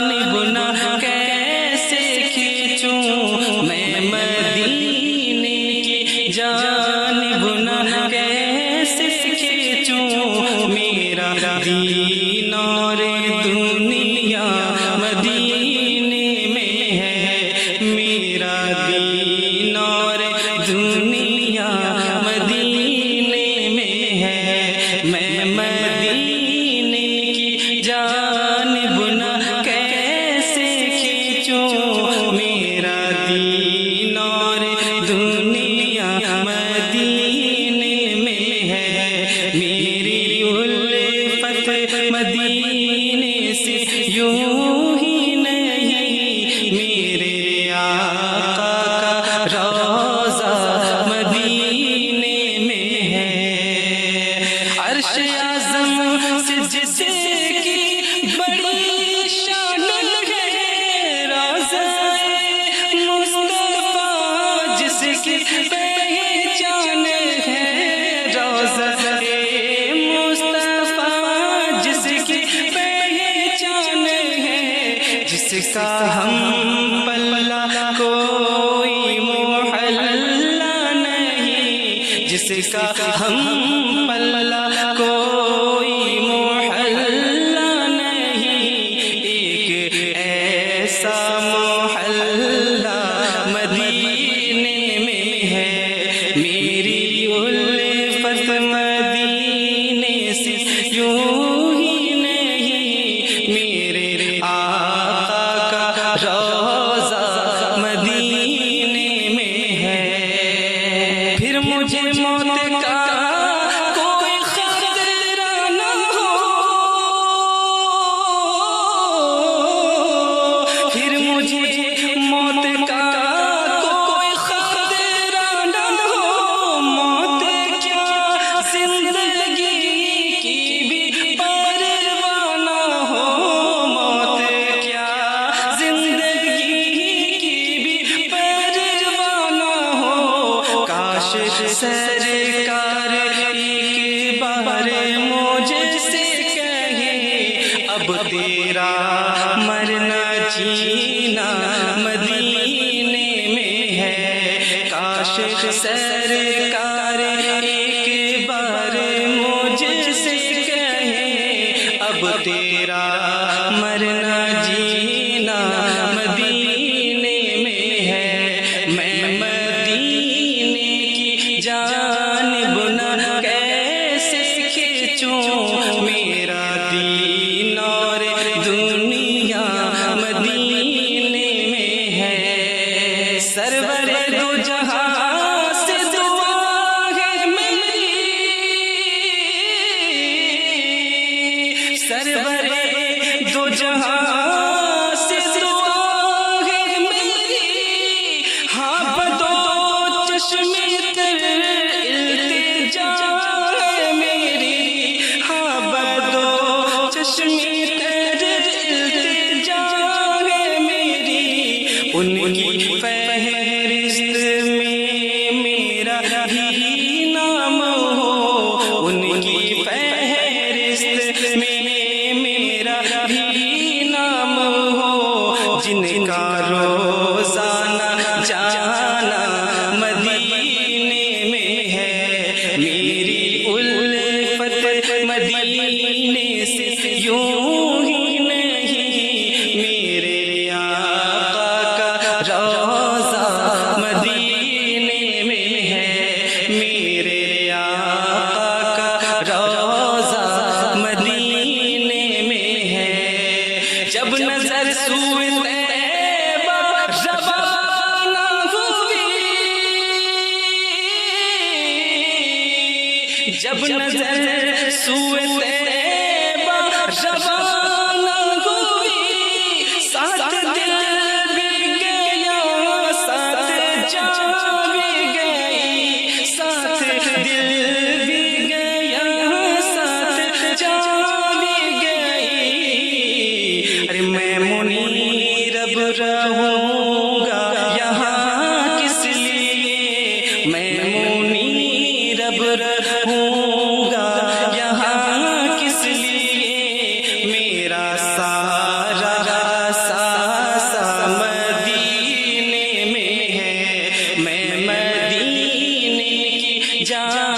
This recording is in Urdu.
جانب نہ کیسے کھینچوں میں مدینے کی جانب نہ کیسے کھینچوں میرا دین اور دنیا مدینے میں ہے میرا دین اور دنیا مدینے میں ہے میں مدینے کی جانب نہ کیسے کھینچوں میرا دین اور دنیا مدینے میں ہے میری الفت مدینے سے یوں ہی نہیں میرے آقا کا روضہ مدینے میں ہے عرش اعظم سے جس کی بڑی شان ہے روضہ مصطفیٰ جس کی پہچان ہے روضہ مصطفیٰ جس کی پہچان ہے جس کا ہم پلہ کوئی محلہ نہیں جس کا ہم پلہ کوئی محلہ نہیں ایک ایسا محلہ مدینے میں ہے میری الفت مدینے سے یوں ہی نہیں میرے آقا کا روضہ مدینے میں ہے پھر مجھے موت کا کوئی خطرہ نہ ہو پھر مجھے موت کا کوئی خطرہ نہ ہو موت کیا زندگی کی بھی پرواہ نہ ہو موت کیا زندگی کی بھی پرواہ نہ ہو کاش سرکار ایک بار مجھ سے کہے اب تیرا مرنا جینا مدینے میں ہے کاش سرکار ایک بار مجھ سے کہے اب تیرا مرنا جینا مدینے میں ہے میں مدینے کی جانب نہ کیسے کھینچوں میرا دین اور دنیا مدینے میں ہے سرور دو جہاں سے دعا ہے میری سرور دو جہاں سے دعا ہے میری ہاں بدو چشمے تر التجا ہے میری ہاں بدو چشمے تر التجا ہے میری ان کی فہرست میں میرا بھی نام ہو ان کی فہرست میں میرا بھی نام ہو جن کا روزانہ جانا مدینے میں ہے میری الفت مدینے سے یوں ہی نہیں میرے آقا کا روضہ مدینے میں ہے میرے آقا کا روضہ مدینے میں ہے جب نظر سوئے طیبہ روانہ ہوئی جب نظر سوئے طیبہ روانہ ہوئی ساتھ دل بھی گیا ساتھ جان بھی گئی ساتھ دل بھی گیا ساتھ جان بھی گئی ارے میں منیر اب رہوں گا یہاں کس لیے میں منیر اب رہوں گا یہاں کس لیے میرا سارا جان